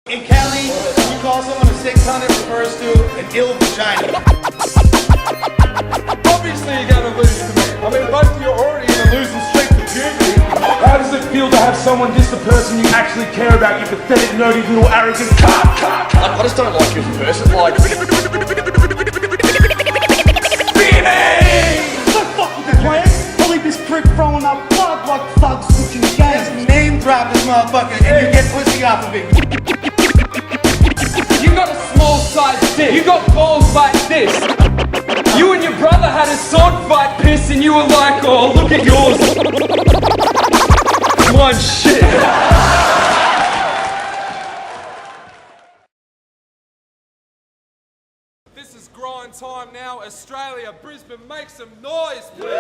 In Cali, when you call someone a 600, refers to an ill vagina. Obviously you're gonna lose to me. I mean, both of you are already in a losing streak with puberty. How does it feel to have someone diss the person you actually care about, you pathetic, nerdy, little, arrogant cunt? I just don't like you as a person, like... Don't fuck with the plan. I'll leave this prick throwing up blood like thugs switching games. Just name drop this motherfucker and you get pussy off of it. You got a small sized dick. You got balls like this. You and your brother had a sword fight, piss, and you were like, oh, look at yours. One shit. This is grind time now. Australia, Brisbane, make some noise, please.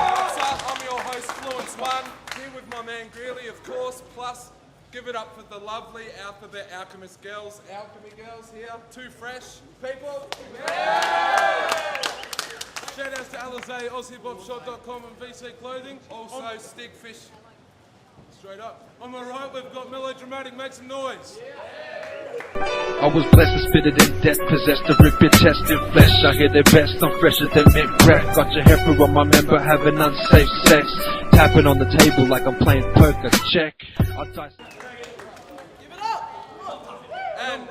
What's up? I'm your host, Fluence One, here with my man Greeley, of course, plus give it up for the lovely Alphabet Alchemist girls. Alchemy girls here, two fresh people. Yeah. Shout outs to Alizé, AussieBobShop.com and VC Clothing. Also Stigfish. Straight up. On my right, we've got MellowDramatik, make some noise. I was blessed and spit it in depth, possessed to rip your chest in flesh. I hear the best, I'm fresher than mint breath. Got your heifer on my member, having unsafe sex. Tapping on the table like I'm playing poker, check. Give it up! And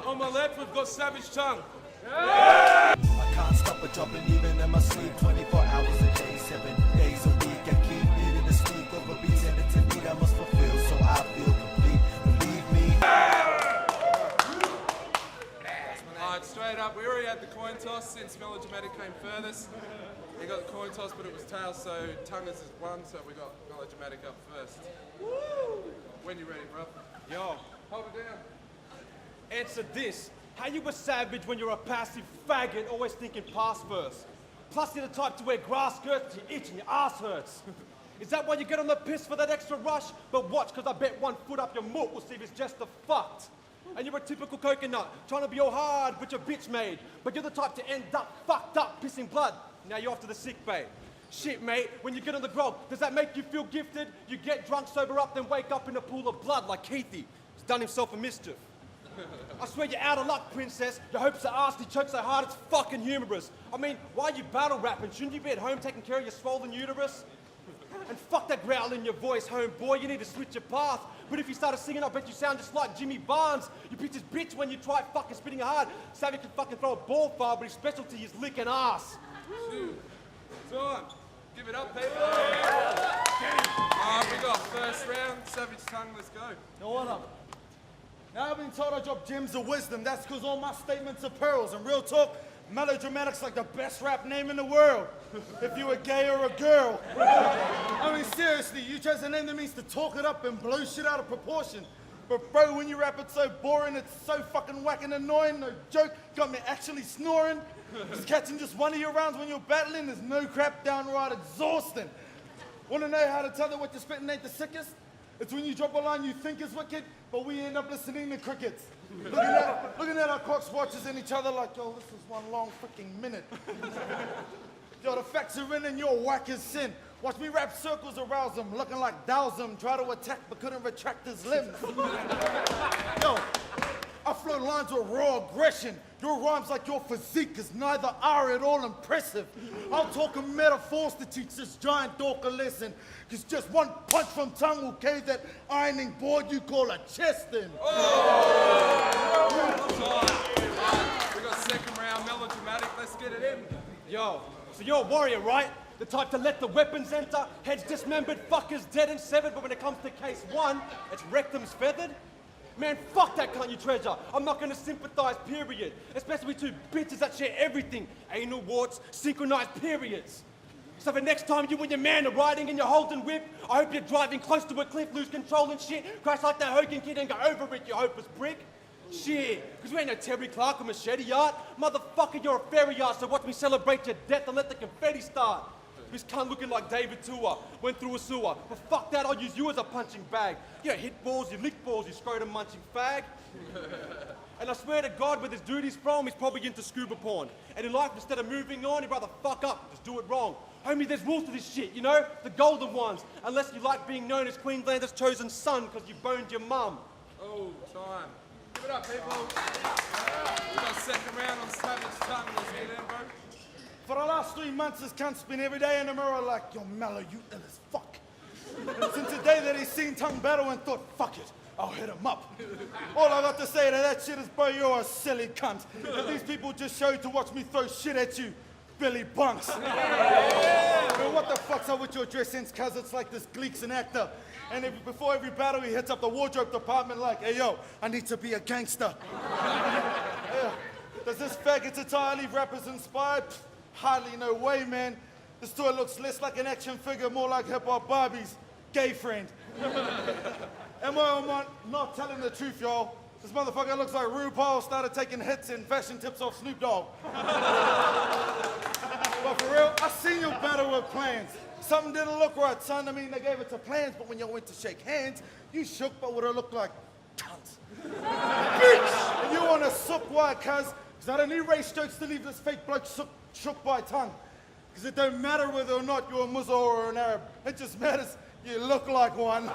on my left, we've got Savij Tung. I can't stop a dropping even in my sleep 24 hours a day, 7 days a week. I keep needing to speak of a beat and it's a need I must fulfill, so I feel complete. Believe me. Alright, straight up, we already had the coin toss since MellowDramatik came furthest. He got the coin toss, but it was tails, so Tung is one, so we got MellowDramatik up first. Woo! When you ready, bro? Yo, Hold it down. answer this. How you a savage when you're a passive faggot, always thinking past first? Plus you're the type to wear grass skirts, you itch and your ass hurts. Is that why you get on the piss for that extra rush? But watch, cause I bet 1 foot up your moot will see if it's just a fucked. And you're a typical coconut, trying to be all hard, but you're bitch made. But you're the type to end up fucked up, pissing blood. Now you're off to the sick bay. Shit, mate, when you get on the grog, does that make you feel gifted? You get drunk, sober up, then wake up in a pool of blood like Keithy. He's done himself a mischief. I swear you're out of luck, princess. Your hopes are asked, he chokes so hard it's fucking humorous. I mean, why are you battle rapping? Shouldn't you be at home taking care of your swollen uterus? And fuck that growl in your voice, homeboy, you need to switch your path. But if you started singing, I bet you sound just like Jimmy Barnes. You pitch his bitch when you try fucking spitting hard. Savvy can fucking throw a ball far, but his specialty is licking ass. Time. Give it up, people. Alright, we got first round. Savij Tung, let's go. No one up. Now I've been told I drop gems of wisdom. That's because all my statements are pearls. And real talk, MellowDramatik's like the best rap name in the world. If you were gay or a girl. I mean, seriously, you chose a name that means to talk it up and blow shit out of proportion. But bro, when you rap it's so boring, it's so fucking whack and annoying. No joke, got me actually snoring. Just catching just one of your rounds when you're battling is no crap, downright exhausting. Wanna know how to tell that what you're spitting ain't the sickest? It's when you drop a line you think is wicked, but we end up listening to crickets. Looking at our clocks, watches and each other like, yo, this is one long freaking minute. Yo, the facts are in and you're whack as sin. Watch me rap circles arouse him, looking like Dowsum, try to attack but couldn't retract his limbs. Yo, I flow lines with raw aggression. Your rhymes like your physique is neither are at all impressive. I'll talk in metaphors to teach this giant dork a lesson. Cause just one punch from tongue will cave that ironing board you call a chest in. We got second round, MellowDramatik, let's get it in. Yo, so you're a warrior, right? The type to let the weapons enter, heads dismembered, fuckers dead and severed, but when it comes to case 1, it's rectums feathered? Man, fuck that cunt, you treasure. I'm not gonna sympathize, period. Especially with two bitches that share everything. Anal warts, synchronized periods. So the next time you and your man are riding and you're holding whip, I hope you're driving close to a cliff, lose control and shit, crash like that Hogan kid and go over it, you hopeless prick. Shit, cause we ain't no Terry Clark or Machete Art. Motherfucker, you're a fairy art, so watch me celebrate your death and let the confetti start. This cunt looking like David Tua, went through a sewer. But fuck that, I'll use you as a punching bag. You hit balls, you lick balls, you scrotum munching fag. And I swear to God, where this dude is from, he's probably into scuba porn. And in life, instead of moving on, he'd rather fuck up, just do it wrong. Homie, there's rules to this shit, you know? The golden ones. Unless you like being known as Queensland's chosen son because you boned your mum. Oh, time. Give it up, people. We got second round on Savij Tung. Let's get in, bro. For the last 3 months, this cunt's been every day in the mirror like, yo, Mellow, you ill as fuck. Since the day that he's seen Tung battle and thought, fuck it, I'll hit him up. All I got to say to that shit is, bro, you're a silly cunt. And these people just show you to watch me throw shit at you, Billy Bunks. Man, what the fuck's up with your dress sense, cuz it's like this Gleekson actor. And before every battle, he hits up the wardrobe department like, hey, yo, I need to be a gangster. Yeah. Does this faggot's attire leave rappers inspired? Hardly, no way, man. This toy looks less like an action figure, more like hip-hop Barbie's gay friend. Am I or am I not telling the truth, y'all? This motherfucker looks like RuPaul started taking hits and fashion tips off Snoop Dogg. But for real, I seen you battle with plans. Something didn't look right, son. I mean, they gave it to plans, but when you went to shake hands, you shook, but what it looked like cunts. Bitch! And you want to sook why, cuz? Because I don't need race jokes to leave this fake bloke shook by tongue. Because it don't matter whether or not you're a Muslim or an Arab. It just matters you look like one.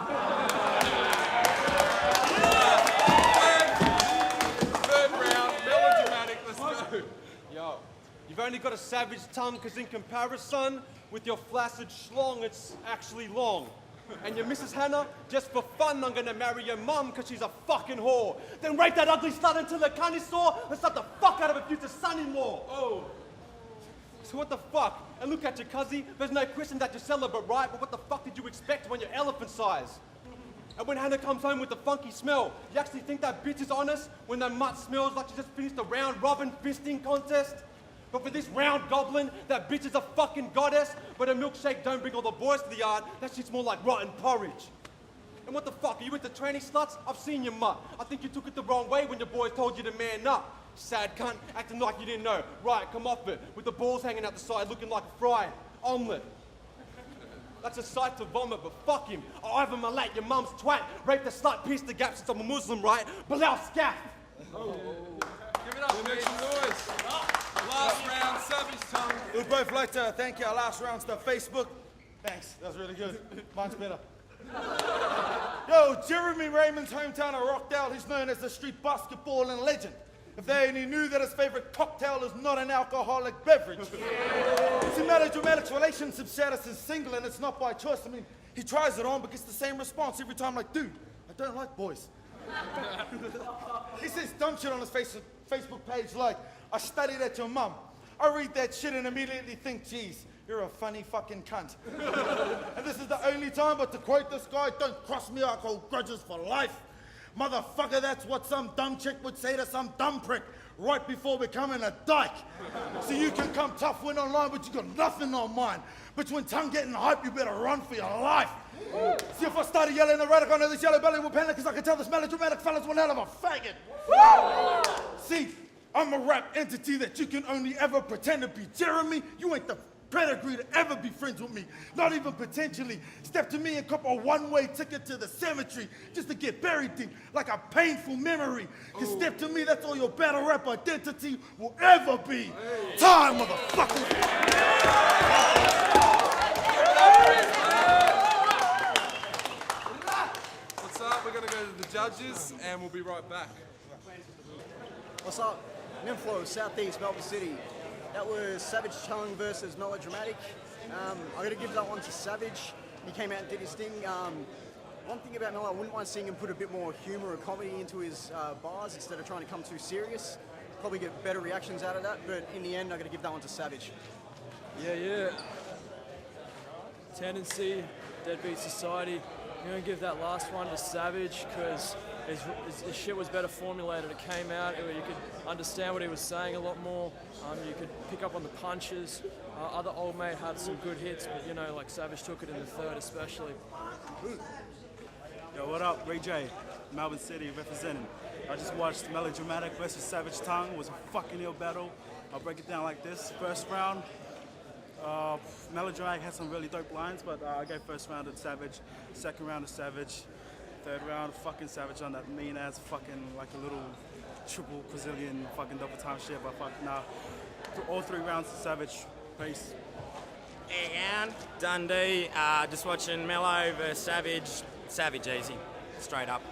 Third round, MellowDramatik. Let's go. Yo, you've only got a savage tongue because in comparison with your flaccid schlong, it's actually long. And your Mrs. Hannah, just for fun, I'm gonna marry your mum because she's a fucking whore. Then rape that ugly slut until the cunt is sore and slap the fuck out of her future son-in-law. Oh. So what the fuck? And look at you, cuzzy. There's no question that you're celibate, right? But what the fuck did you expect when you're elephant size? And when Hannah comes home with the funky smell, you actually think that bitch is honest when that mutt smells like she just finished a round robin fisting contest? But for this round goblin, that bitch is a fucking goddess, but a milkshake don't bring all the boys to the yard. That shit's more like rotten porridge. And what the fuck, are you into tranny sluts? I've seen your mutt. I think you took it the wrong way when your boys told you to man up. Sad cunt, acting like you didn't know. Right, come off it, with the balls hanging out the side looking like a fried omelette. That's a sight to vomit, but fuck him. I'll either malate your mum's twat, rape the slut, pierce the gap since I'm a Muslim, right? Bilal scaff. Oh. Give it up, make some noise. Last round, Savij Tung. We'd both like to thank you. Our last round's to Facebook. Thanks, that was really good. Mine's better. Yo, Jeremy Raymond's hometown of Rockdale, he's known as the street basketballing legend. If they only knew that his favorite cocktail is not an alcoholic beverage. See, MellowDramatik's relationship status is single and it's not by choice. I mean, he tries it on but gets the same response every time, like, dude, I don't like boys. He says dumb shit on his Facebook page like, I studied at your mum. I read that shit and immediately think, geez, you're a funny fucking cunt. And this is the only time, but to quote this guy, don't cross me, I hold grudges for life. Motherfucker, that's what some dumb chick would say to some dumb prick right before becoming a dyke. So you can come tough win online, but you got nothing on mine. But when tongue getting hype, you better run for your life. See, if I started yelling erratic, I know this yellow belly will panic, because I can tell this MellowDramatik fella's one hell of a faggot. See, I'm a rap entity that you can only ever pretend to be. Jeremy, you ain't the pedigree to ever be friends with me, not even potentially. Step to me and cop a one-way ticket to the cemetery just to get buried deep like a painful memory. Cause step to me, that's all your battle rap identity will ever be. Time, motherfucker. What's up? We're gonna go to the judges and we'll be right back. What's up? Nympho, Southeast Melbourne City. That was Savij Tung versus MellowDramatik. I gotta give that one to Savij. He came out and did his thing. One thing about Mellow, I wouldn't mind seeing him put a bit more humour or comedy into his bars instead of trying to come too serious. Probably get better reactions out of that, but in the end, I gotta give that one to Savij. Yeah. Tendency, Deadbeat Society. I'm gonna give that last one to Savij because his shit was better formulated. It came out, you could understand what he was saying a lot more. You could pick up on the punches. Other old mate had some good hits, but you know, like Savij took it in the third especially. Yo, what up? Ray J, Melbourne City representing. I just watched MellowDramatik versus Savij Tung. It was a fucking ill battle. I'll break it down like this. First round, MellowDramatik had some really dope lines, but I gave first round to Savij. Second round to Savij. Third round, fucking Savij on that mean ass fucking like a little triple quadrillion fucking double time shit, but fuck nah. All 3 rounds to Savij. Peace. And Dundee, just watching Mellow versus Savij. Savij easy, straight up.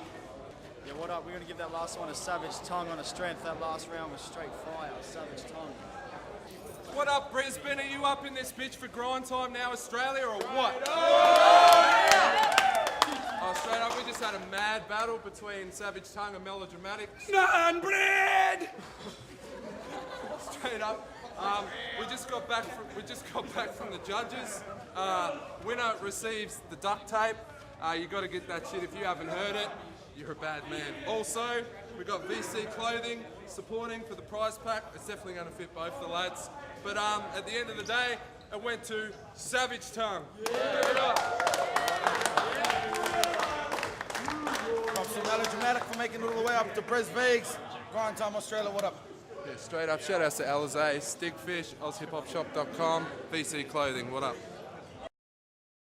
Yeah, What up? We're going to give that last one to Savij Tung on a strength. That last round was straight fire. Savij Tung. What up, Brisbane? Are you up in this bitch for grind time now, Australia, or what? Oh, straight up, we just had a mad battle between Savij Tung and MellowDramatik. Naan bread! Straight up. We just got back from the judges. Winner receives the duct tape. You got to get that shit. If you haven't heard it, you're a bad man. Also, we got VC clothing supporting for the prize pack. It's definitely going to fit both the lads. But at the end of the day, it went to Savij Tung. Props to MellowDramatik for making it all the way up to Brisbane. Grind time, Australia, what up? Yeah, straight up. Shout outs to Alizé, Stigfish, OzHipHopShop.com, VC clothing. What up?